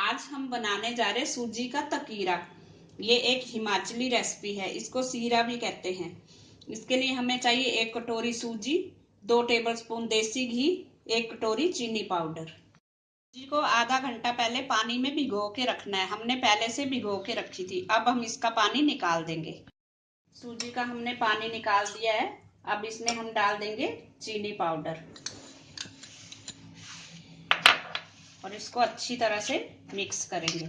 आज हम बनाने जा रहे हैं सूजी का तकीरा। ये एक हिमाचली रेसिपी है, इसको सीरा भी कहते हैं। इसके लिए हमें चाहिए 1 कटोरी सूजी, 2 टेबलस्पून देसी घी, 1 कटोरी चीनी पाउडर। सूजी को आधा घंटा पहले पानी में भिगो के रखना है। हमने पहले से भिगो के रखी थी। अब हम इसका पानी निकाल देंगे। सूजी का हमने पानी निकाल दिया है। अब इसमें हम डाल देंगे चीनी पाउडर और इसको अच्छी तरह से मिक्स करेंगे।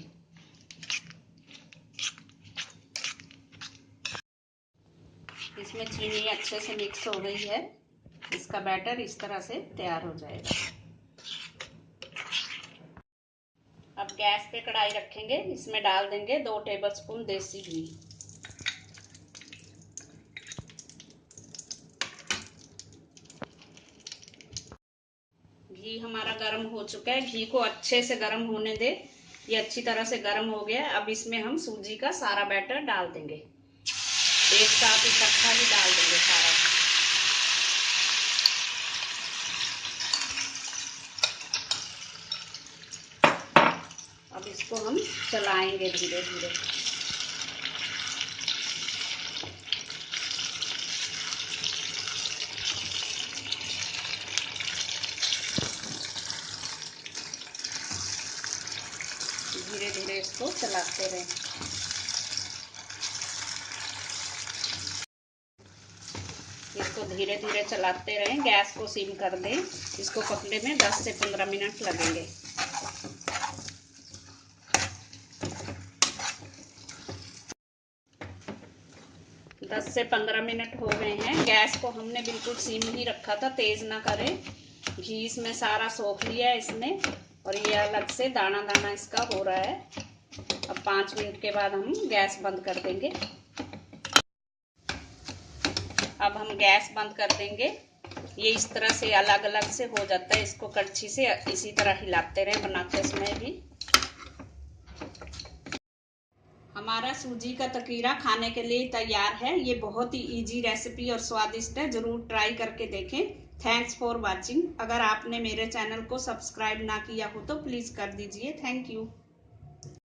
इसमें चीनी अच्छे से मिक्स हो गई है। इसका बैटर इस तरह से तैयार हो जाएगा। अब गैस पे कढ़ाई रखेंगे। इसमें डाल देंगे 2 टेबलस्पून देसी घी। घी हमारा गर्म हो चुका है। घी को अच्छे से गर्म होने दे। ये अच्छी तरह से गर्म हो गया। अब इसमें हम सूजी का सारा बैटर डाल देंगे। एक साथ इकट्ठा ही डाल देंगे सारा। अब इसको हम चलाएंगे धीरे धीरे। धीरे धीरे इसको चलाते रहें। इसको धीरे धीरे चलाते रहें। गैस को सिम कर दें। इसको पकने में 10 से 15 मिनट लगेंगे। दस से 15 मिनट हो गए हैं। गैस को हमने बिल्कुल सिम ही रखा था, तेज ना करें। घी इसमें सारा सोख लिया है इसने और ये अलग से दाना दाना इसका हो रहा है। अब 5 मिनट के बाद हम गैस बंद कर देंगे। अब हम गैस बंद कर देंगे। ये इस तरह से अलग अलग से हो जाता है। इसको कड़छी से इसी तरह हिलाते रहें बनाते समय भी। हमारा सूजी का तकीरा खाने के लिए तैयार है। ये बहुत ही इजी रेसिपी और स्वादिष्ट है। जरूर ट्राई करके देखें। Thanks for watching. अगर आपने मेरे चैनल को सब्सक्राइब ना किया हो तो प्लीज कर दीजिए। Thank you.